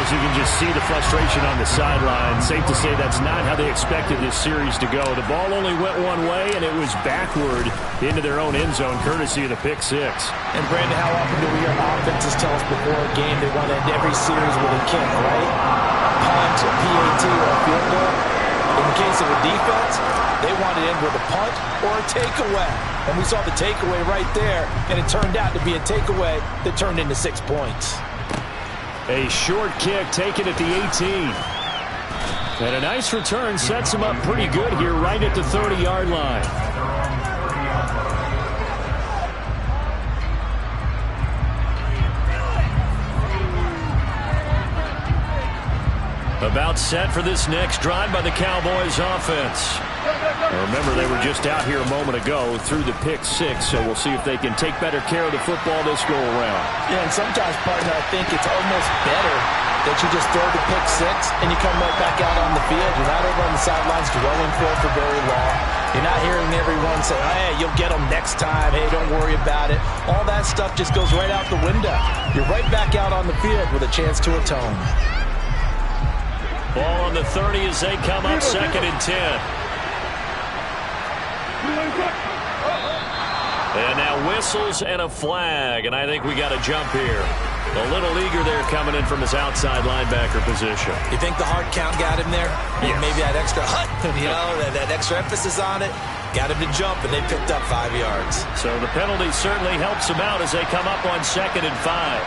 Eagles, you can just see the frustration on the sideline. Safe to say that's not how they expected this series to go. The ball only went one way, and it was backward into their own end zone, courtesy of the pick six. And, Brandon, how often do we hear offenses tell us before a game they want to end every series with a kick, right? A punt, a PAT, or a field goal. In the case of a defense, they want to end with a punt or a takeaway. And we saw the takeaway right there, and it turned out to be a takeaway that turned into 6 points. A short kick taken at the 18. And a nice return sets him up pretty good here right at the 30-yard line. About set for this next drive by the Cowboys offense. Remember, they were just out here a moment ago through the pick six, so we'll see if they can take better care of the football this go-around. Yeah, and sometimes, partner, I think it's almost better that you just throw the pick six and you come right back out on the field. You're not over on the sidelines dwelling for very long. You're not hearing everyone say, hey, you'll get them next time. Hey, don't worry about it. All that stuff just goes right out the window. You're right back out on the field with a chance to atone. Ball on the 30 as they come up 2nd and 10. And now whistles and a flag, and I think we got a jump here. A little eager there coming in from his outside linebacker position. You think the hard count got him there? Yes. Maybe that extra that extra emphasis on it got him to jump, and they picked up 5 yards. So the penalty certainly helps him out as they come up on 2nd and 5.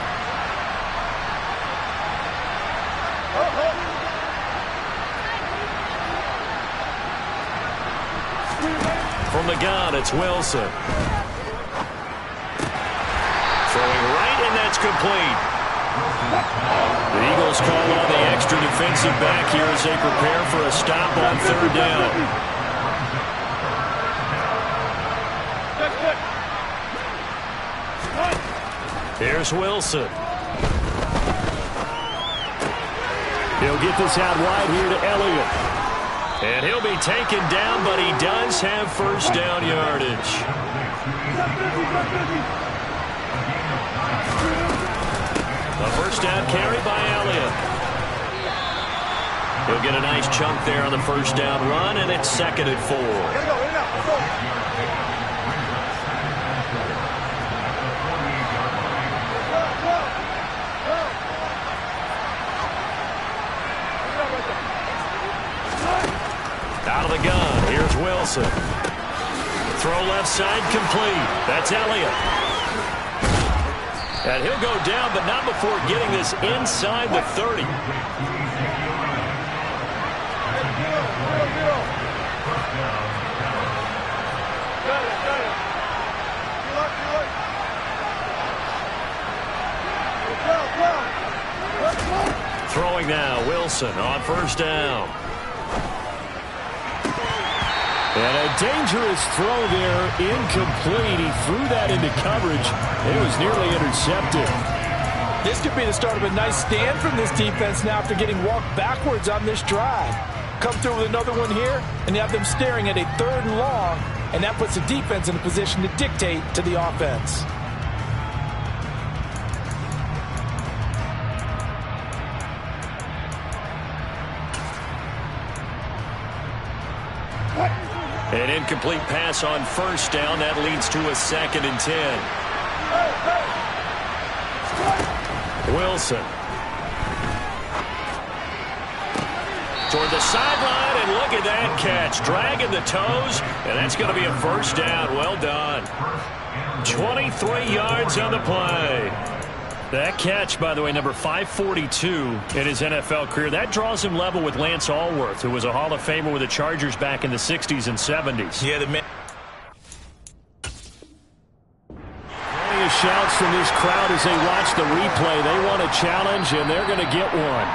From the gun, it's Wilson. Throwing right, and that's complete. The Eagles call on the extra defensive back here as they prepare for a stop on 3rd down. Here's Wilson. He'll get this out wide here to Elliott. And he'll be taken down, but he does have 1st down yardage. A 1st down carry by Elliott. He'll get a nice chunk there on the 1st down run, and it's 2nd and 4. Out of the gun, here's Wilson. Throw left side complete. That's Elliott. And he'll go down, but not before getting this inside the 30. Throwing now, Wilson on 1st down. And a dangerous throw there, incomplete. He threw that into coverage. It was nearly intercepted. This could be the start of a nice stand from this defense now after getting walked backwards on this drive. Come through with another one here, and you have them staring at a 3rd and long, and that puts the defense in a position to dictate to the offense. An incomplete pass on 1st down. That leads to a 2nd and 10. Wilson. Toward the sideline, and look at that catch. Dragging the toes, and that's going to be a 1st down. Well done. 23 yards on the play. That catch, by the way, number 542 in his NFL career. That draws him level with Lance Allworth, who was a Hall of Famer with the Chargers back in the 60s and 70s. Yeah, the man. Shouts from this crowd as they watch the replay. They want a challenge, and they're going to get one.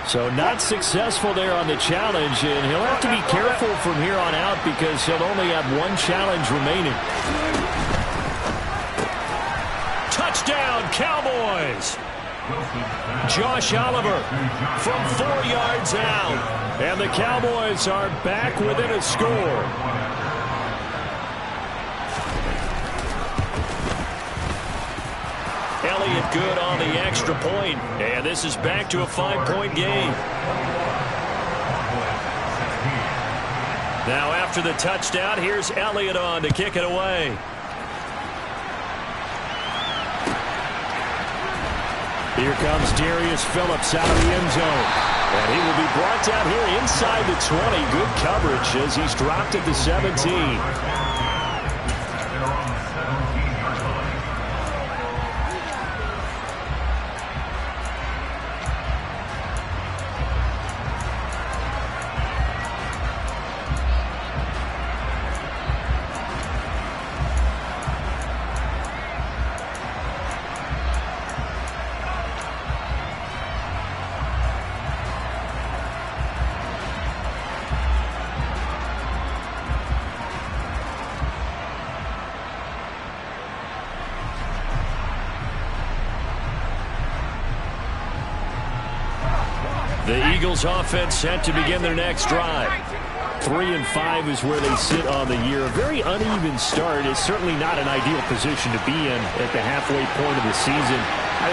So not successful there on the challenge, and he'll have to be careful from here on out because he'll only have one challenge remaining. Touchdown, Cowboys! Josh Oliver from 4 yards out. And the Cowboys are back within a score. Elliott good on the extra point, and this is back to a 5-point game. Now after the touchdown, here's Elliott on to kick it away. Here comes Darius Phillips out of the end zone. And he will be brought down here inside the 20. Good coverage as he's dropped at the 17. The Eagles offense set to begin their next drive. 3-5 is where they sit on the year. A very uneven start is certainly not an ideal position to be in at the halfway point of the season.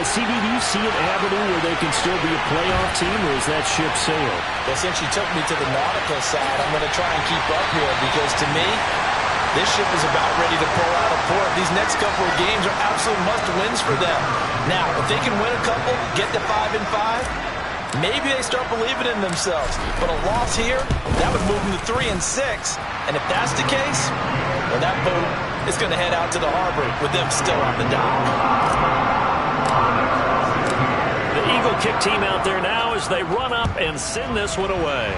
CB, do you see an avenue where they can still be a playoff team, or is that ship sailed? Well, since you took me to the nautical side, I'm going to try and keep up here because to me, this ship is about ready to pull out of port. These next couple of games are absolute must-wins for them. Now, if they can win a couple, get to 5-5, maybe they start believing in themselves. But a loss here, that would move them to 3-6. And if that's the case, well, that boat is going to head out to the harbor with them still on the dock. The Eagle kick team out there now as they run up and send this one away.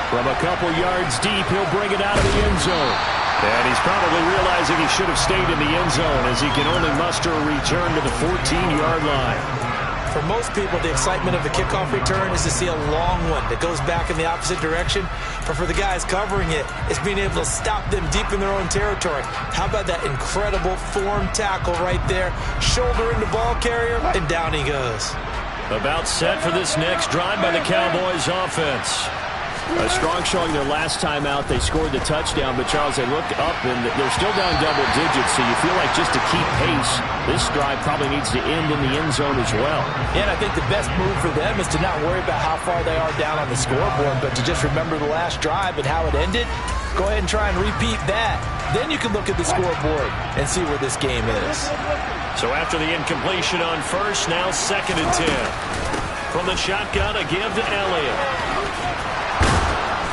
From a couple yards deep, he'll bring it out of the end zone. And he's probably realizing he should have stayed in the end zone as he can only muster a return to the 14-yard line. For most people, the excitement of the kickoff return is to see a long one that goes back in the opposite direction. But for the guys covering it, it's being able to stop them deep in their own territory. How about that incredible form tackle right there? Shoulder into ball carrier, and down he goes. About set for this next drive by the Cowboys offense. A strong showing their last time out. They scored the touchdown, but Charles, they looked up and they're still down double digits, so you feel like just to keep pace, this drive probably needs to end in the end zone as well. Yeah, and I think the best move for them is to not worry about how far they are down on the scoreboard, but to just remember the last drive and how it ended. Go ahead and try and repeat that. Then you can look at the scoreboard and see where this game is. So after the incompletion on first, now 2nd and 10. From the shotgun, a give to Elliott.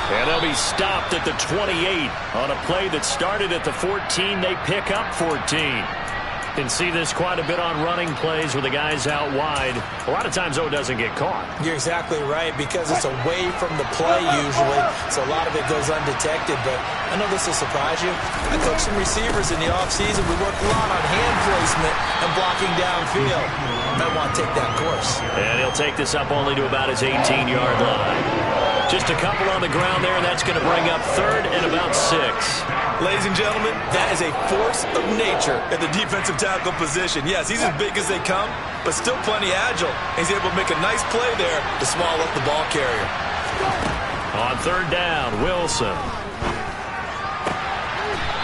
And they'll be stopped at the 28 on a play that started at the 14. They pick up 14. Can see this quite a bit on running plays with the guys out wide. A lot of times, though, it doesn't get caught. You're exactly right, because it's away from the play usually, so a lot of it goes undetected. But I know this will surprise you. I coached some receivers in the offseason. We worked a lot on hand placement and blocking downfield. Might want to take that course. And he'll take this up only to about his 18-yard line. Just a couple on the ground there, and that's going to bring up 3rd and about 6. Ladies and gentlemen, that is a force of nature at the defensive tackle position. Yes, he's as big as they come, but still plenty agile. He's able to make a nice play there to swallow up the ball carrier. On 3rd down, Wilson.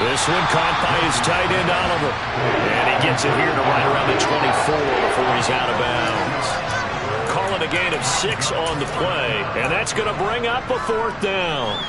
This one caught by his tight end, Oliver. And he gets it here to right around the 24 before he's out of bounds. Calling a gain of 6 on the play, and that's going to bring up a 4th down.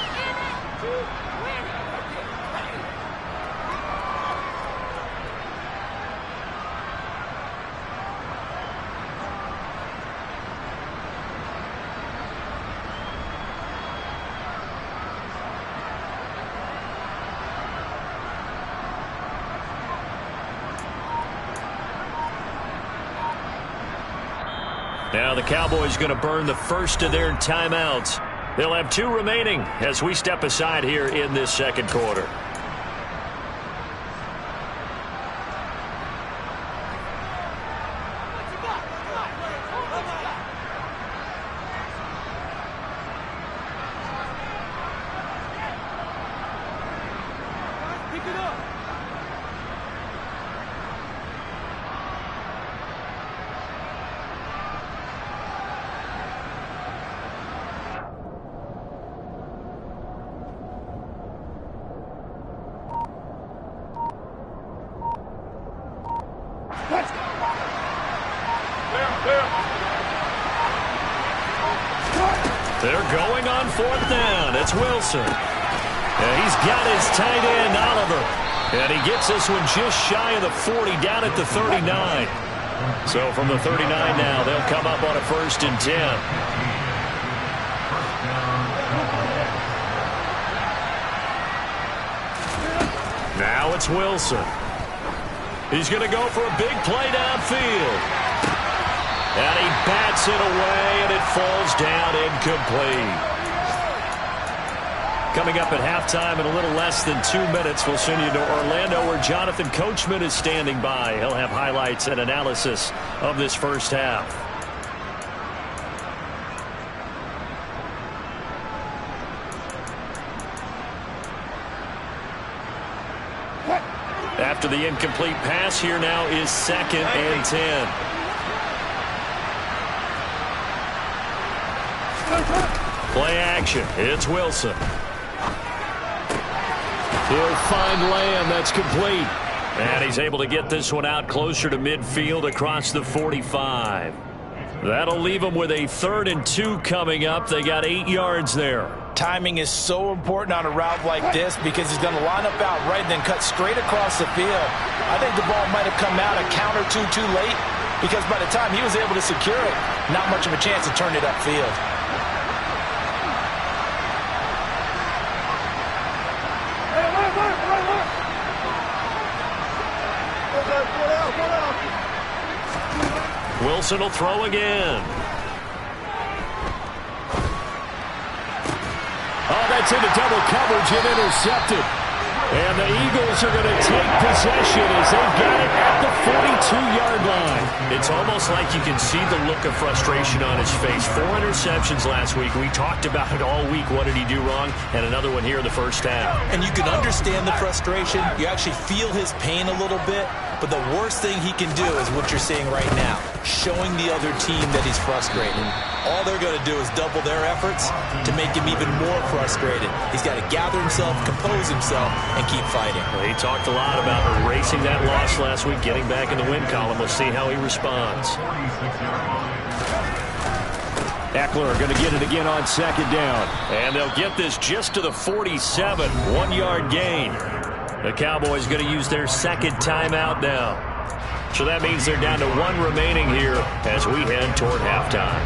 Now the Cowboys going to burn the first of their timeouts. They'll have 2 remaining as we step aside here in this 2nd quarter. Going on fourth down. It's Wilson. And he's got his tight end, Oliver. And he gets this one just shy of the 40, down at the 39. So from the 39 now, they'll come up on a 1st and 10. Now it's Wilson. He's going to go for a big play downfield. And he bats it away, and it falls down incomplete. Coming up at halftime in a little less than 2 minutes, we'll send you to Orlando where Jonathan Coachman is standing by. He'll have highlights and analysis of this first half. After the incomplete pass, here now is 2nd and 10. Play action. It's Wilson. He'll find Lamb. That's complete. And he's able to get this one out closer to midfield across the 45. That'll leave him with a 3rd and 2 coming up. They got 8 yards there. Timing is so important on a route like this because he's going to line up out right and then cut straight across the field. I think the ball might have come out a count or two too late because by the time he was able to secure it, not much of a chance to turn it upfield. Wilson will throw again. Oh, that's into double coverage and intercepted. And the Eagles are going to take possession as they get it at the 42-yard line. It's almost like you can see the look of frustration on his face. 4 interceptions last week. We talked about it all week. What did he do wrong? And another one here in the first half. And you can understand the frustration. You actually feel his pain a little bit. But the worst thing he can do is what you're seeing right now, showing the other team that he's frustrated. All they're going to do is double their efforts to make him even more frustrated. He's got to gather himself, compose himself, and keep fighting. Well, he talked a lot about erasing that loss last week, getting back in the win column. We'll see how he responds. Eckler going to get it again on 2nd down. And they'll get this just to the 47, 1-yard gain. The Cowboys going to use their 2nd timeout now. So that means they're down to 1 remaining here as we head toward halftime.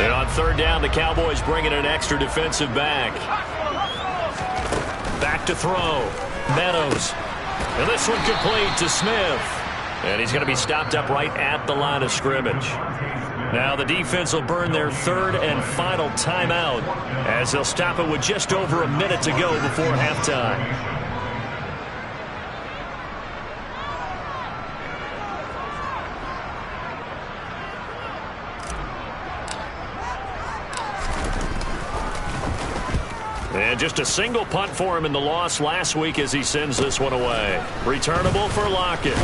And on 3rd down, the Cowboys bringing an extra defensive back. Back to throw. Meadows. And this one complete to Smith. And he's going to be stopped up right at the line of scrimmage. Now the defense will burn their 3rd and final timeout as they'll stop it with just over a minute to go before halftime. And just a single punt for him in the loss last week as he sends this one away. Returnable for Lockett.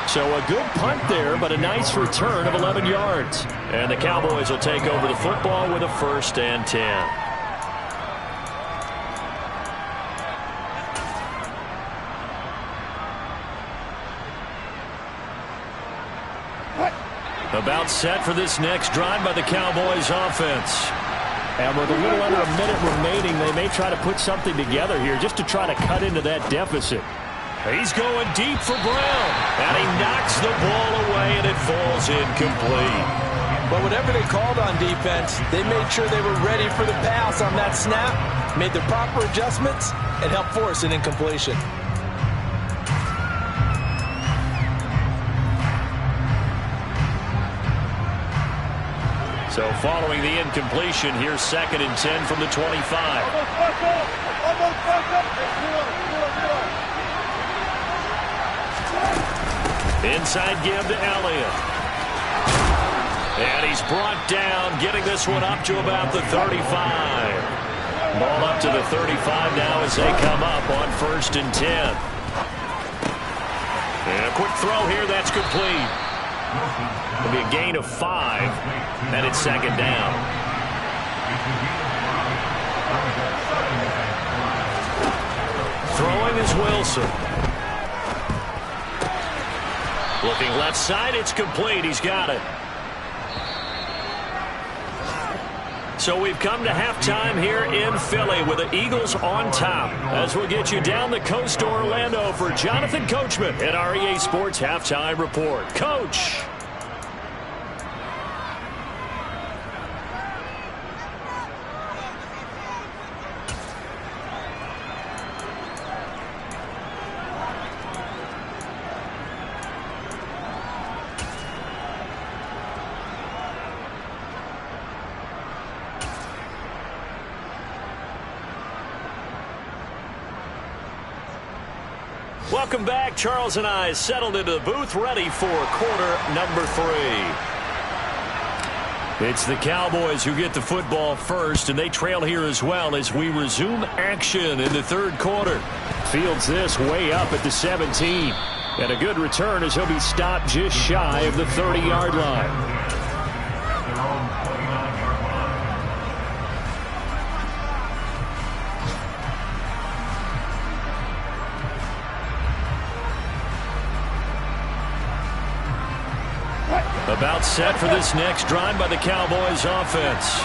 So a good punt there, but a nice return of 11 yards. And the Cowboys will take over the football with a 1st and 10. About set for this next drive by the Cowboys offense. And with a little under a minute remaining, they may try to put something together here just to try to cut into that deficit. He's going deep for Brown. And he knocks the ball away, and it falls incomplete. But whatever they called on defense, they made sure they were ready for the pass on that snap, made the proper adjustments, and helped force an incompletion. So following the incompletion, here's 2nd and 10 from the 25. Inside give to Elliott. And he's brought down, getting this one up to about the 35. Ball up to the 35 now as they come up on 1st and 10. And a quick throw here, that's complete. It'll be a gain of 5, and it's 2nd down. Here's Wilson. Looking left side, it's complete. He's got it. So we've come to halftime here in Philly with the Eagles on top. As we'll get you down the coast to Orlando for Jonathan Coachman at our EA Sports Halftime Report. Coach. Welcome back. Charles and I settled into the booth, ready for quarter number 3. It's the Cowboys who get the football first, and they trail here as well as we resume action in the third quarter. Fields this way up at the 17. And a good return as he'll be stopped just shy of the 30-yard line. About set for this next drive by the Cowboys offense.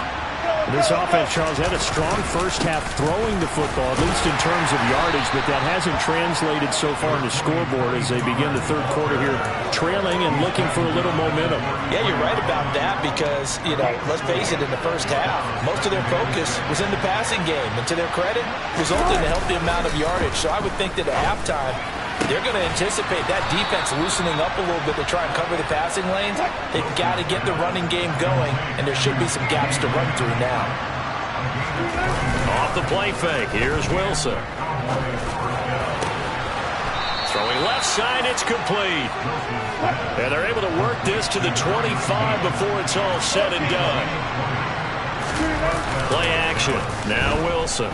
This offense, Charles, had a strong first half throwing the football, at least in terms of yardage, but that hasn't translated so far in the scoreboard as they begin the third quarter here, trailing and looking for a little momentum. Yeah, you're right about that because, let's face it, in the first half, most of their focus was in the passing game. And to their credit, resulted in a healthy amount of yardage. So I would think that at halftime, they're going to anticipate that defense loosening up a little bit to try and cover the passing lanes. They've got to get the running game going, and there should be some gaps to run through now. Off the play fake, here's Wilson. Throwing left side, it's complete. And they're able to work this to the 25 before it's all said and done. Play action, now Wilson.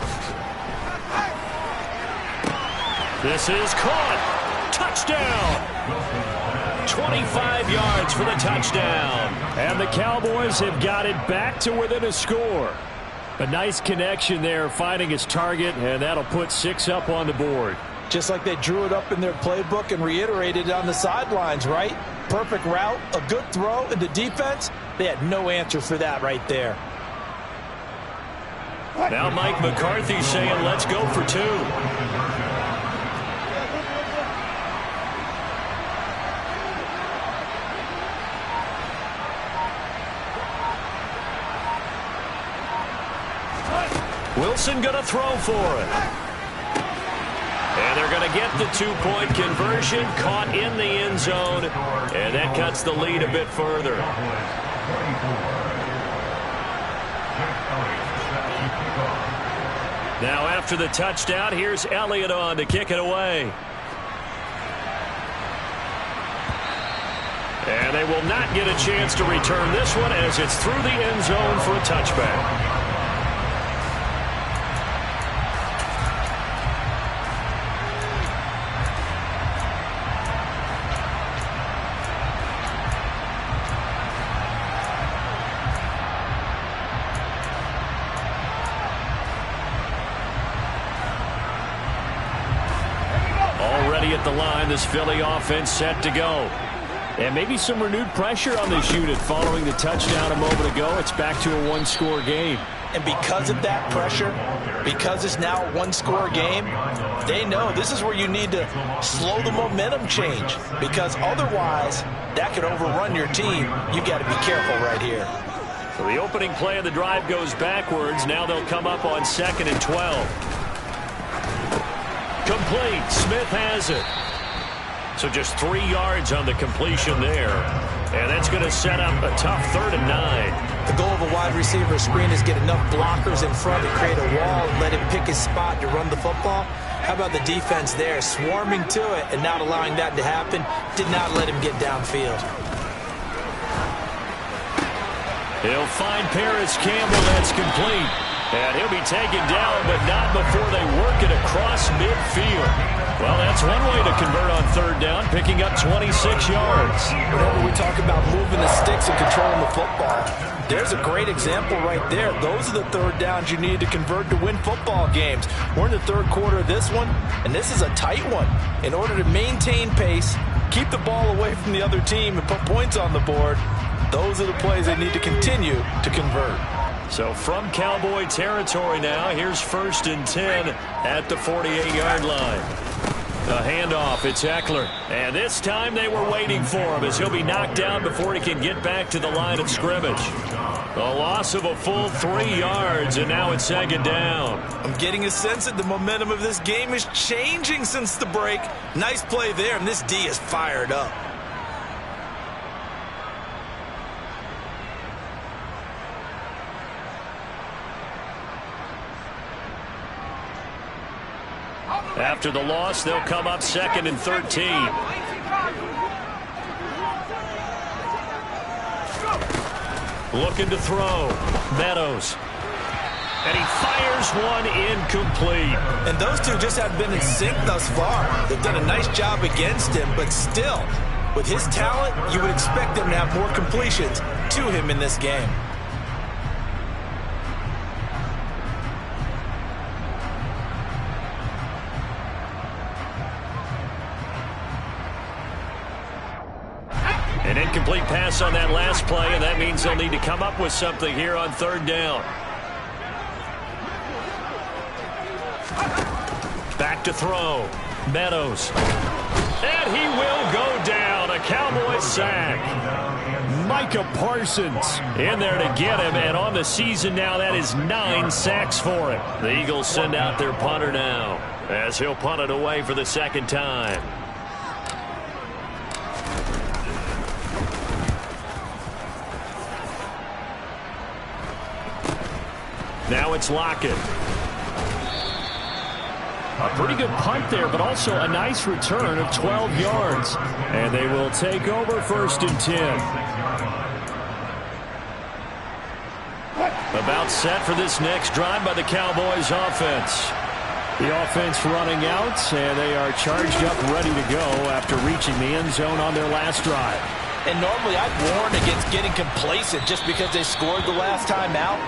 This is caught. Touchdown. 25 yards for the touchdown. And the Cowboys have got it back to within a score. A nice connection there, finding his target, and that'll put 6 up on the board. Just like they drew it up in their playbook and reiterated it on the sidelines, right? Perfect route, a good throw, and the defense, they had no answer for that right there. Now Mike McCarthy saying, let's go for 2. Wilson going to throw for it. And they're going to get the 2-point conversion, caught in the end zone, and that cuts the lead a bit further. Now after the touchdown, here's Elliott on to kick it away. And they will not get a chance to return this one as it's through the end zone for a touchback. At the line, this Philly offense set to go. And maybe some renewed pressure on this unit following the touchdown a moment ago. It's back to a 1-score game. And because of that pressure, because it's now a 1-score game, they know this is where you need to slow the momentum change. Because otherwise, that could overrun your team. You got to be careful right here. So the opening play of the drive goes backwards. Now they'll come up on 2nd and 12. Complete. Smith has it. So just 3 yards on the completion there. And that's going to set up a tough 3rd and 9. The goal of a wide receiver screen is get enough blockers in front to create a wall and let him pick his spot to run the football. How about the defense there, swarming to it and not allowing that to happen? Did not let him get downfield. He'll find Paris Campbell. That's complete. And he'll be taken down, but not before they work it across midfield. Well, that's one way to convert on third down, picking up 26 yards. Whenever we talk about moving the sticks and controlling the football, there's a great example right there. Those are the third downs you need to convert to win football games. We're in the third quarter of this one, and this is a tight one. In order to maintain pace, keep the ball away from the other team, and put points on the board, those are the plays they need to continue to convert. So from Cowboy territory now, here's 1st and 10 at the 48-yard line. The handoff, it's Eckler. And this time they were waiting for him as he'll be knocked down before he can get back to the line of scrimmage. A loss of a full 3 yards, and now it's 2nd down. I'm getting a sense that the momentum of this game is changing since the break. Nice play there, and this D is fired up. After the loss, they'll come up 2nd and 13. Looking to throw. Meadows. And he fires one incomplete. And those two just have been in sync thus far. They've done a nice job against him, but still, with his talent, you would expect them to have more completions to him in this game. An incomplete pass on that last play, and that means they'll need to come up with something here on 3rd down. Back to throw. Meadows. And he will go down. A Cowboy sack. Micah Parsons In there to get him, and on the season now, that is 9 sacks for him. The Eagles send out their punter now as he'll punt it away for the 2nd time. Now it's Lockett. A pretty good punt there, but also a nice return of 12 yards. And they will take over 1st and 10. About set for this next drive by the Cowboys offense. The offense running out, and they are charged up, ready to go after reaching the end zone on their last drive. And normally I'd warn against getting complacent just because they scored the last time out.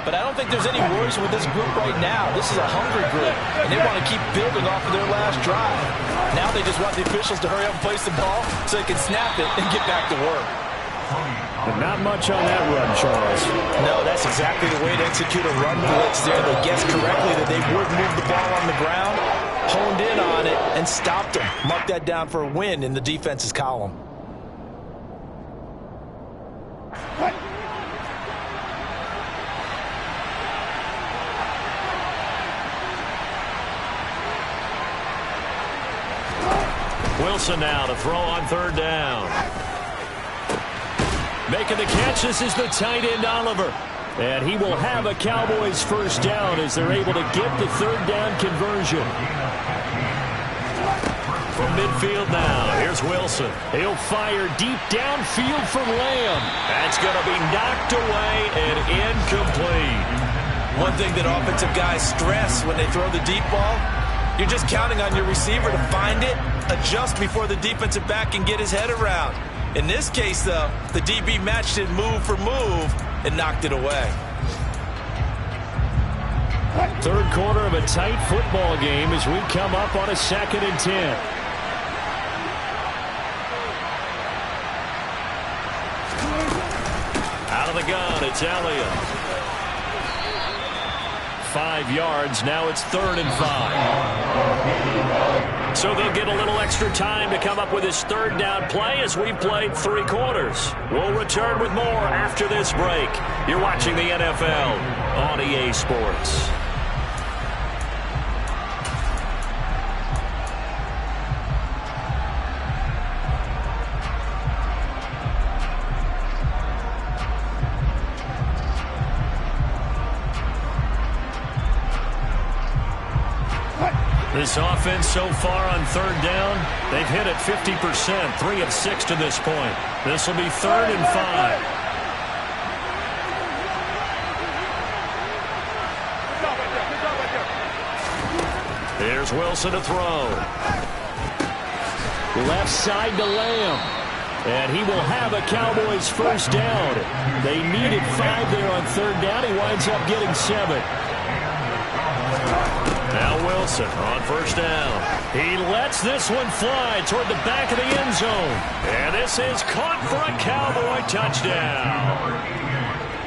But I don't think there's any worries with this group right now. This is a hungry group, and they want to keep building off of their last drive. Now they just want the officials to hurry up and place the ball so they can snap it and get back to work. But not much on that run, Charles. No, that's exactly the way to execute a run blitz there. They guessed correctly that they would move the ball on the ground, honed in on it, and stopped them. Mark that down for a win in the defense's column. Wilson now to throw on 3rd down. Making the catch, this is the tight end Oliver. And he will have a Cowboys 1st down as they're able to get the 3rd down conversion. From midfield now, here's Wilson. He'll fire deep downfield for Lamb. That's going to be knocked away and incomplete. One thing that offensive guys stress when they throw the deep ball, you're just counting on your receiver to find it, adjust before the defensive back can get his head around. In this case, though, the DB matched it move for move and knocked it away. 3rd quarter of a tight football game as we come up on a 2nd and 10. Out of the gun, it's Elliott. 5 yards, now it's 3rd and 5. So they'll get a little extra time to come up with his 3rd down play as we've played 3 quarters. We'll return with more after this break. You're watching the NFL on EA Sports. This offense so far on 3rd down, they've hit it 50%, 3 of 6 to this point. This will be 3rd and 5. Here's Wilson to throw. Left side to Lamb. And he will have a Cowboys first down. They needed 5 there on third down. He winds up getting 7. Now Wilson on first down. He lets this one fly toward the back of the end zone. And this is caught for a Cowboy touchdown.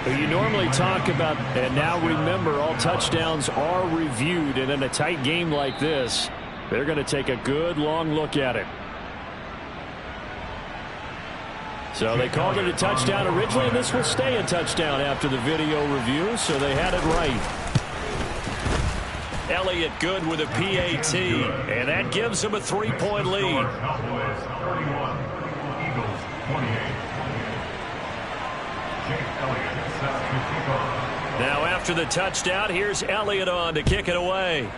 You normally talk about, and now remember, all touchdowns are reviewed. And in a tight game like this, they're going to take a good long look at it. So they called it a touchdown originally, and this will stay a touchdown after the video review, so they had it right. Elliott good with a PAT, and that gives him a 3-point lead. Now after the touchdown, here's Elliott on to kick it away.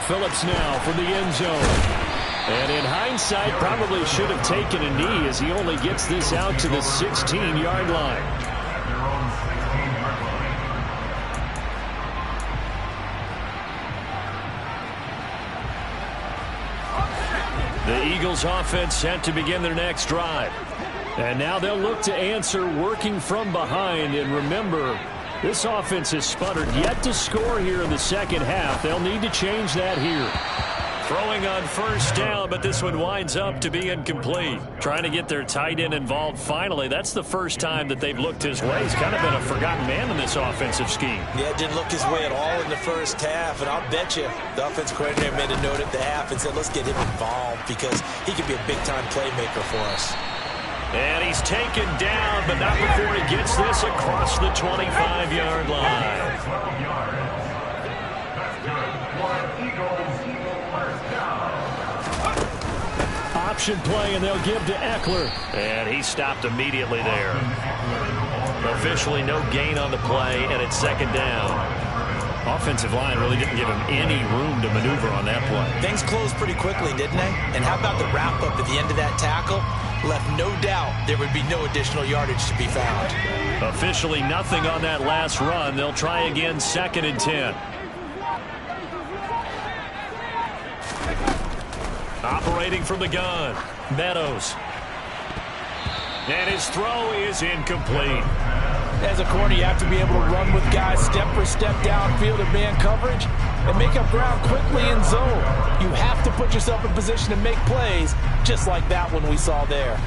Phillips now for the end zone. And in hindsight, probably should have taken a knee as he only gets this out to the 16-yard line. The Eagles offense set to begin their next drive. And now they'll look to answer working from behind. And remember, this offense has sputtered yet to score here in the second half. They'll need to change that here. Throwing on first down, but this one winds up to be incomplete. Trying to get their tight end involved finally. That's the first time that they've looked his way. He's kind of been a forgotten man in this offensive scheme. Yeah, it didn't look his way at all in the first half, and I'll bet you the offensive coordinator made a note at the half and said, let's get him involved because he could be a big-time playmaker for us. And he's taken down, but not before he gets this across the 25-yard line. Option play, and they'll give to Eckler. And he stopped immediately there. Officially no gain on the play, and it's second down. Offensive line really didn't give him any room to maneuver on that play. Things closed pretty quickly, didn't they? And how about the wrap-up at the end of that tackle? Left no doubt there would be no additional yardage to be found. Officially nothing on that last run. They'll try again, 2nd and 10. Operating from the gun, Meadows. And his throw is incomplete. As a corner, you have to be able to run with guys step for step downfield in man coverage and make up ground quickly in zone. You have to put yourself in position to make plays, just like that one we saw there.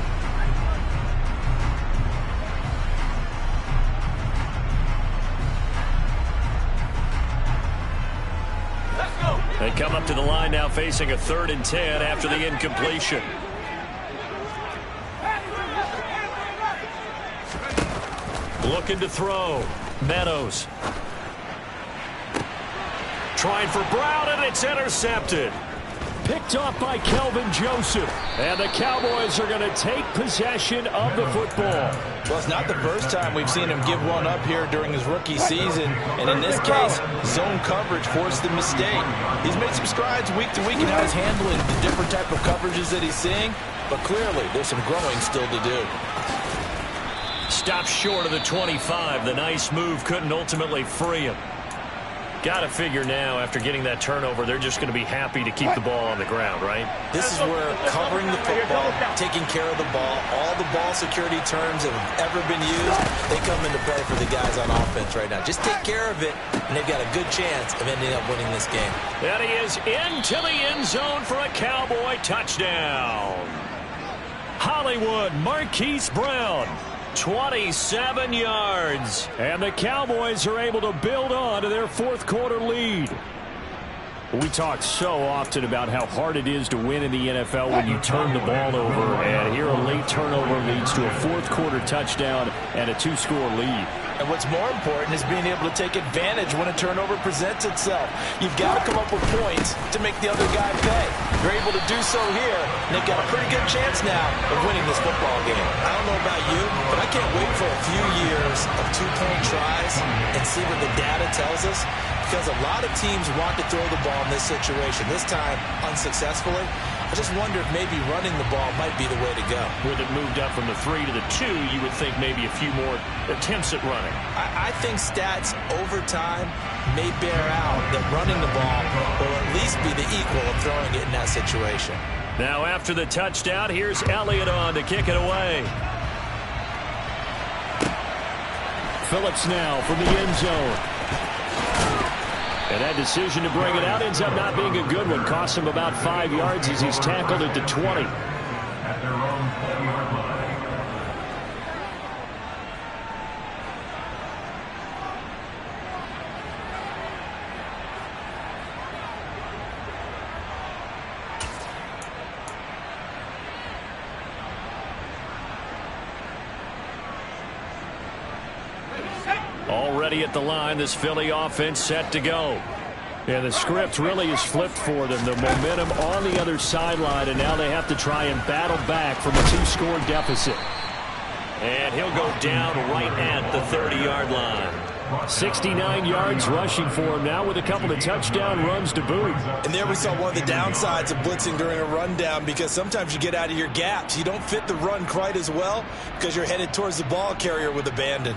They come up to the line now facing a 3rd and 10 after the incompletion. Looking to throw. Meadows. Trying for Brown, and it's intercepted. Picked off by Kelvin Joseph. And the Cowboys are going to take possession of the football. Well, it's not the first time we've seen him give one up here during his rookie season. And in this case, zone coverage forced the mistake. He's made some strides week to week in how he's handling the different type of coverages that he's seeing. But clearly, there's some growing still to do. Stopped short of the 25. The nice move couldn't ultimately free him. Got to figure now, after getting that turnover, they're just going to be happy to keep the ball on the ground, right? This is where covering the football, taking care of the ball, all the ball security terms that have ever been used, they come into play for the guys on offense right now. Just take care of it, and they've got a good chance of ending up winning this game. And he is into the end zone for a Cowboy touchdown. Hollywood, Marquise Brown. 27 yards. And the Cowboys are able to build on to their 4th quarter lead. We talk so often about how hard it is to win in the NFL when you turn the ball over. And here a late turnover leads to a 4th quarter touchdown and a 2-score lead. And what's more important is being able to take advantage when a turnover presents itself. You've got to come up with points to make the other guy pay. They're able to do so here, and they've got a pretty good chance now of winning this football game. I don't know about you, but I can't wait for a few years of 2-point tries and see what the data tells us, because a lot of teams want to throw the ball in this situation, this time unsuccessfully. I just wonder if maybe running the ball might be the way to go. With it moved up from the 3 to the 2, you would think maybe a few more attempts at running. I think stats over time may bear out that running the ball will at least be the equal of throwing it in that situation. Now after the touchdown, here's Elliott on to kick it away. Phillips now from the end zone. And that decision to bring it out ends up not being a good one. Costs him about 5 yards as he's tackled at the 20. At their own 20-yard line. Already at the line, this Philly offense set to go. Yeah, the script really is flipped for them. The momentum on the other sideline, and now they have to try and battle back from a 2-score deficit. And he'll go down right at the 30-yard line. 69 yards rushing for him now with a couple of touchdown runs to boot. And there we saw one of the downsides of blitzing during a rundown, because sometimes you get out of your gaps. You don't fit the run quite as well because you're headed towards the ball carrier with abandon.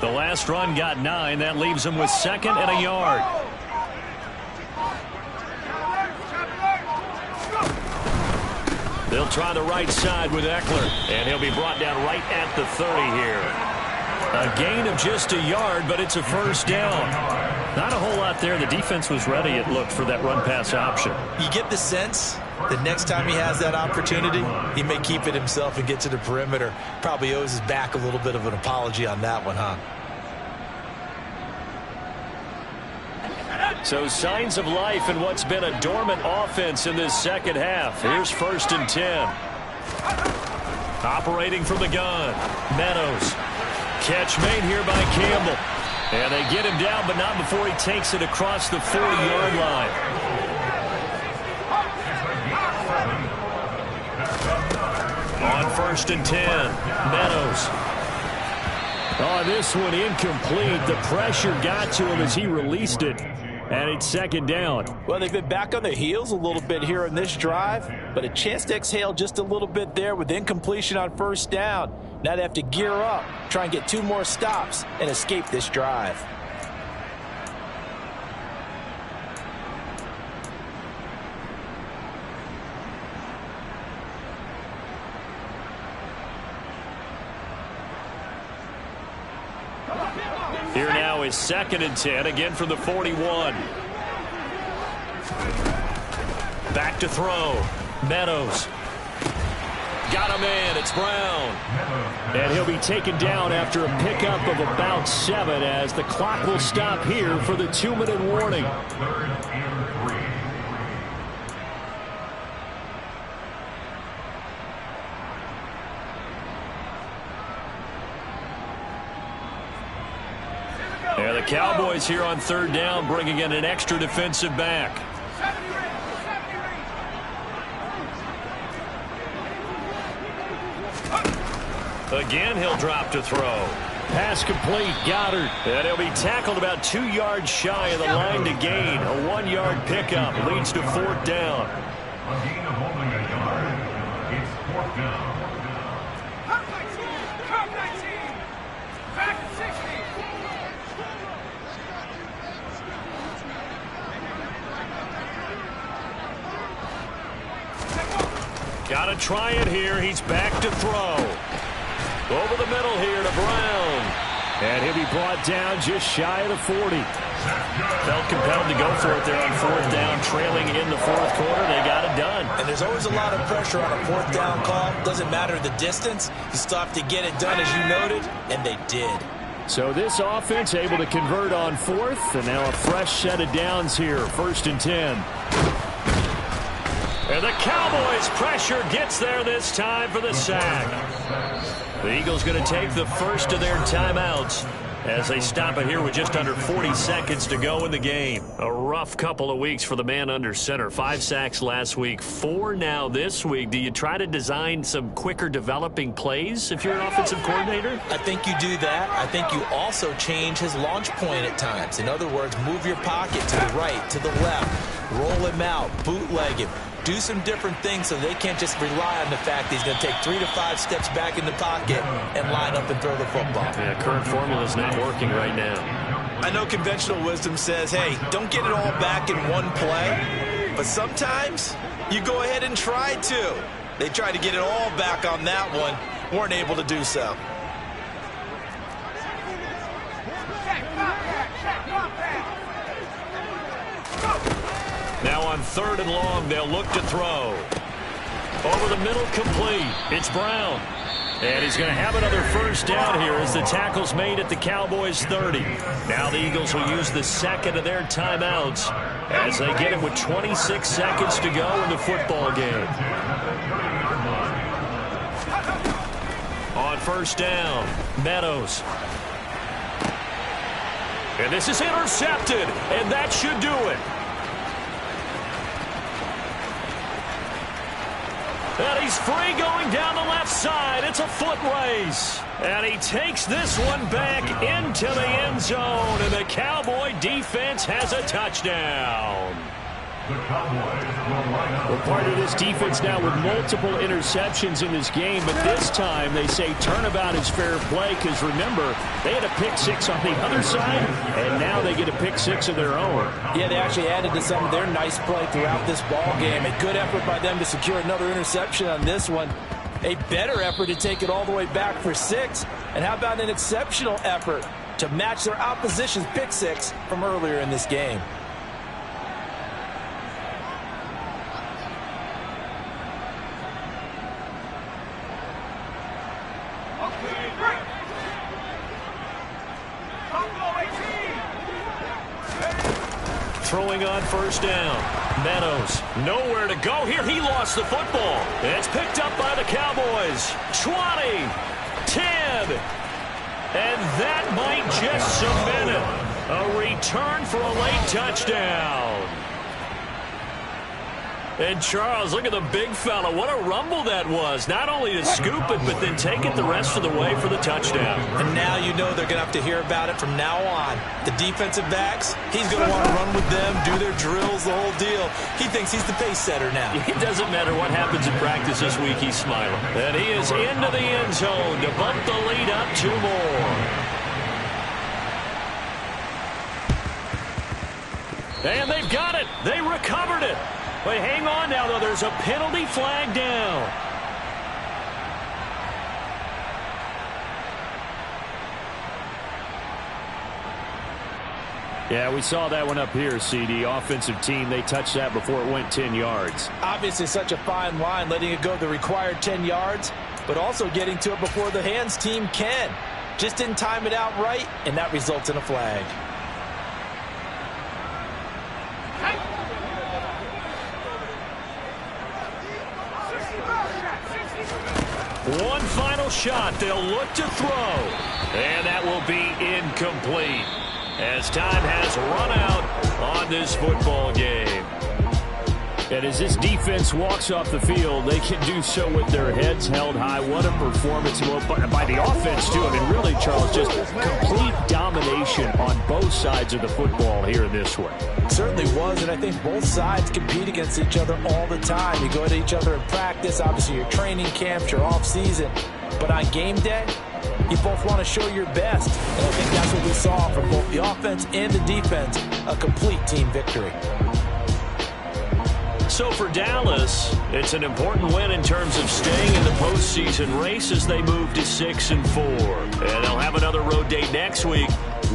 The last run got 9. That leaves him with 2nd and a yard. They'll try the right side with Eckler, and he'll be brought down right at the 30 here. A gain of just a yard, but it's a first down. Not a whole lot there. The defense was ready, it looked, for that run-pass option. You get the sense that next time he has that opportunity, he may keep it himself and get to the perimeter. Probably owes his back a little bit of an apology on that one, huh? So signs of life in what's been a dormant offense in this second half. Here's 1st and 10. Operating from the gun, Meadows. Catch made here by Campbell. And they get him down, but not before he takes it across the 40-yard line. On 1st and 10, Meadows. Oh, this one incomplete. The pressure got to him as he released it. And it's 2nd down. Well, they've been back on their heels a little bit here in this drive, but a chance to exhale just a little bit there with incompletion on 1st down. Now they have to gear up, try and get 2 more stops, and escape this drive. Here now is 2nd and 10, again from the 41. Back to throw. Meadows. Got him in. It's Brown. And he'll be taken down after a pickup of about 7 as the clock will stop here for the 2-minute warning. 3rd and 3. Yeah, the Cowboys here on 3rd down, bringing in an extra defensive back. Again, he'll drop to throw. Pass complete, Goddard. And he'll be tackled about 2 yards shy of the line to gain. A 1-yard pickup leads to 4th down. A gain of only a yard. It's 4th down. Got to try it here. He's back to throw. Over the middle here to Brown. And he'll be brought down just shy of the 40. Felt compelled to go for it there on 4th down, trailing in the 4th quarter. They got it done. And there's always a lot of pressure on a 4th down call. Doesn't matter the distance. You still have to get it done, as you noted, and they did. So this offense able to convert on 4th, and now a fresh set of downs here. 1st and 10. And the Cowboys' pressure gets there this time for the sack. The Eagles going to take the first of their timeouts. as they stop it here with just under 40 seconds to go in the game. A rough couple of weeks for the man under center. 5 sacks last week, 4 now this week. Do you try to design some quicker developing plays if you're an offensive coordinator? I think you do that. I think you also change his launch point at times. In other words, move your pocket to the right, to the left, roll him out, bootleg him. Do some different things so they can't just rely on the fact that he's going to take 3 to 5 steps back in the pocket and line up and throw the football. Yeah, current formula is not working right now. I know conventional wisdom says, hey, don't get it all back in one play, but sometimes you go ahead and try to. They tried to get it all back on that one, weren't able to do so. Now on 3rd and long, they'll look to throw. Over the middle, complete. It's Brown. And he's going to have another first down here as the tackle's made at the Cowboys' 30. Now the Eagles will use the second of their timeouts as they get it with 26 seconds to go in the football game. On first down, Meadows. And this is intercepted, and that should do it. And he's free going down the left side. It's a foot race. And he takes this one back into the end zone. And the Cowboy defense has a touchdown. Well, part of this defense now with multiple interceptions in this game, but this time they say turnabout is fair play because, remember, they had a pick 6 on the other side, and now they get a pick 6 of their own. Yeah, they actually added to some of their nice play throughout this ball game. A good effort by them to secure another interception on this one. A better effort to take it all the way back for 6. And how about an exceptional effort to match their opposition's pick 6 from earlier in this game? Throwing on first down. Meadows, nowhere to go here. He lost the football. It's picked up by the Cowboys. 20, 10, and that might just cement it. A return for a late touchdown. And Charles, look at the big fella. What a rumble that was. Not only to scoop it, but then take it the rest of the way for the touchdown. And now you know they're going to have to hear about it from now on. The defensive backs, he's going to want to run with them, do their drills, the whole deal. He thinks he's the pace setter now. It doesn't matter what happens in practice this week, he's smiling. And he is into the end zone to bump the lead up 2 more. And they've got it. They recovered it. But hang on now, though. There's a penalty flag down. Yeah, we saw that one up here, CD. Offensive team, they touched that before it went 10 yards. Obviously such a fine line, letting it go the required 10 yards, but also getting to it before the hands team can. Just didn't time it out right, and that results in a flag. One final shot. They'll look to throw. And that will be incomplete as time has run out on this football game. And as this defense walks off the field, they can do so with their heads held high. What a performance by the offense, too. I mean, really, Charles, just complete domination on both sides of the football here in this one. Certainly was, and I think both sides compete against each other all the time. You go at each other in practice, obviously your training camps, your off-season. But on game day, you both want to show your best. And I think that's what we saw from both the offense and the defense, a complete team victory. So for Dallas, it's an important win in terms of staying in the postseason race as they move to 6-4. And they'll have another road date next week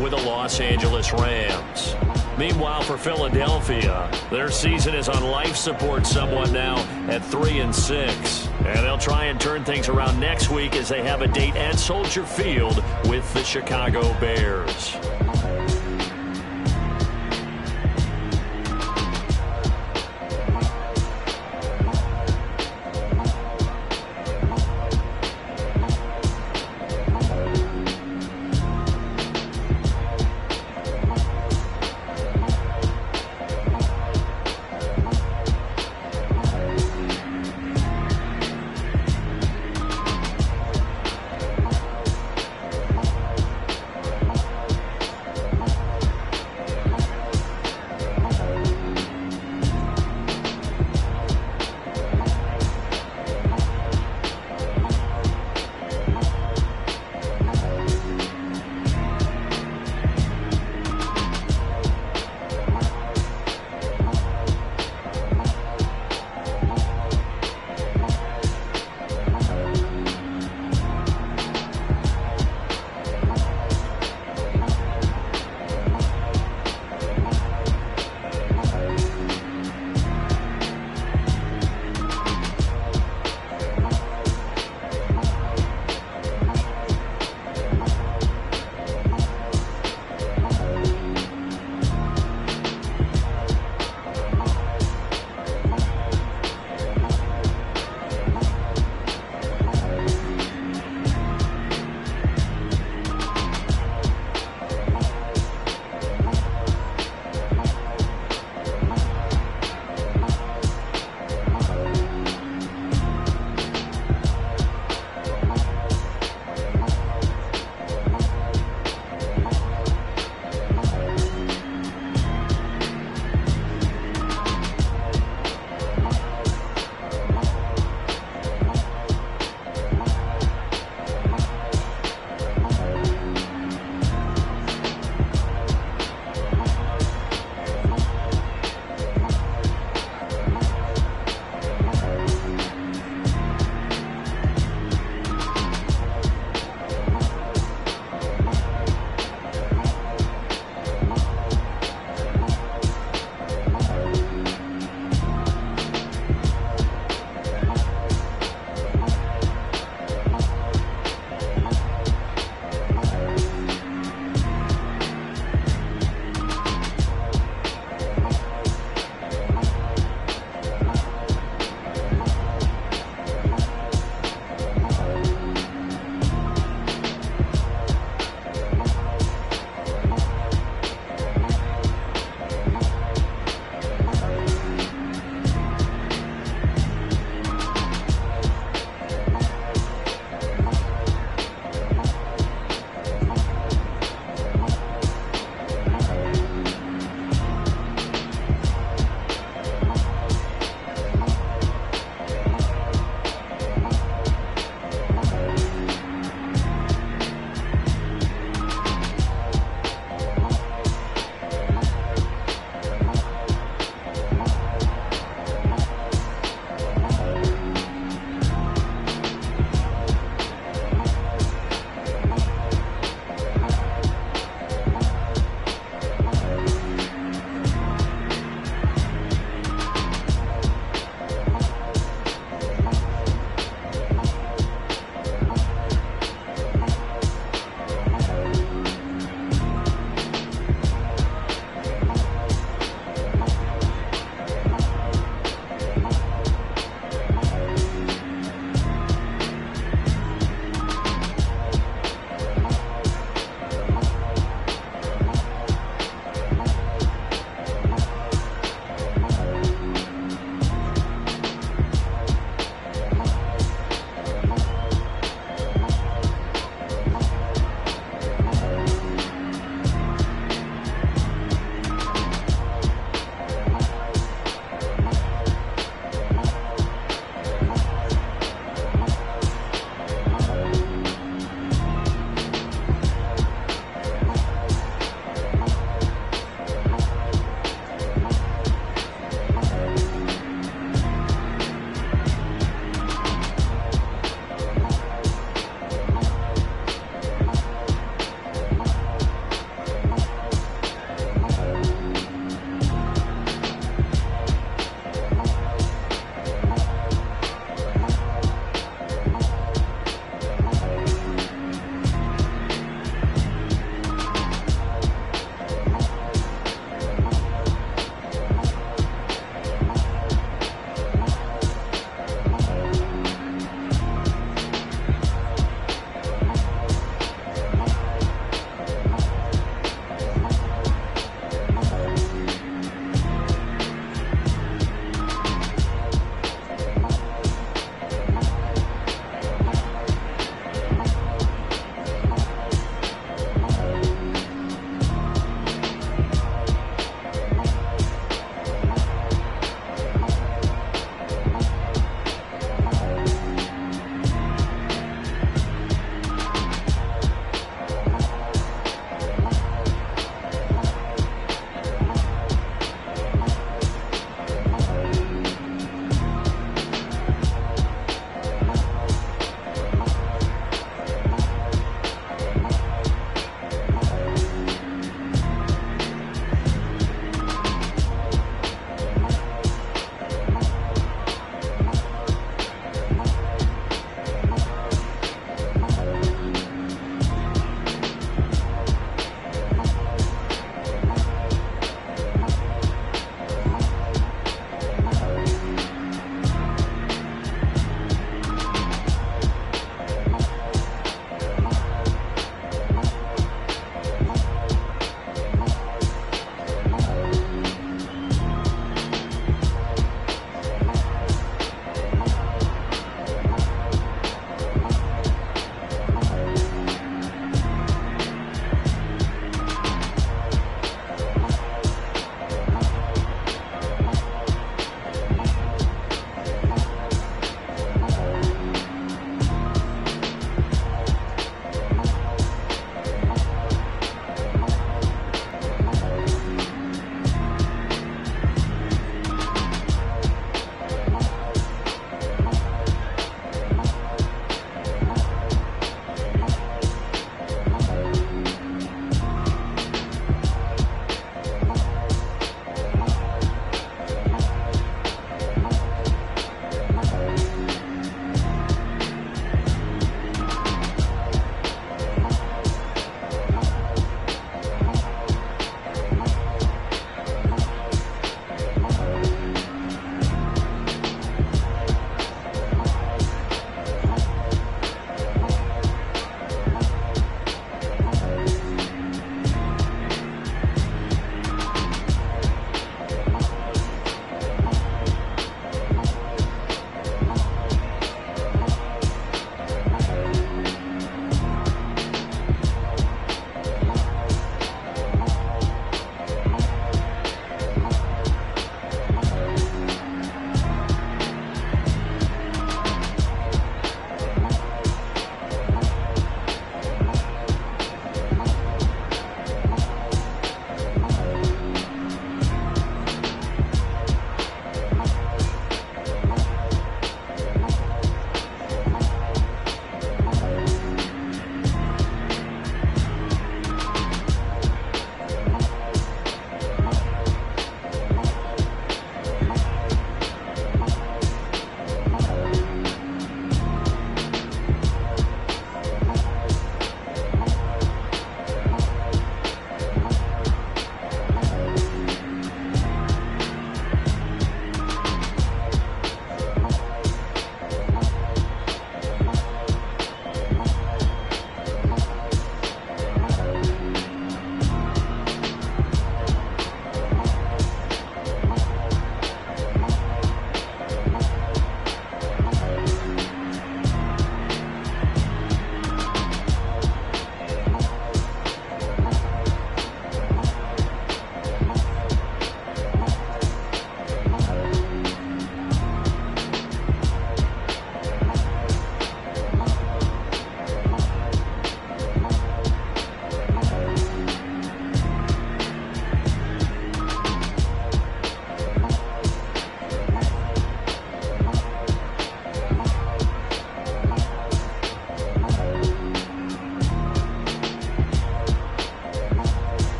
with the Los Angeles Rams. Meanwhile, for Philadelphia, their season is on life support somewhat now at 3-6. And they'll try and turn things around next week as they have a date at Soldier Field with the Chicago Bears.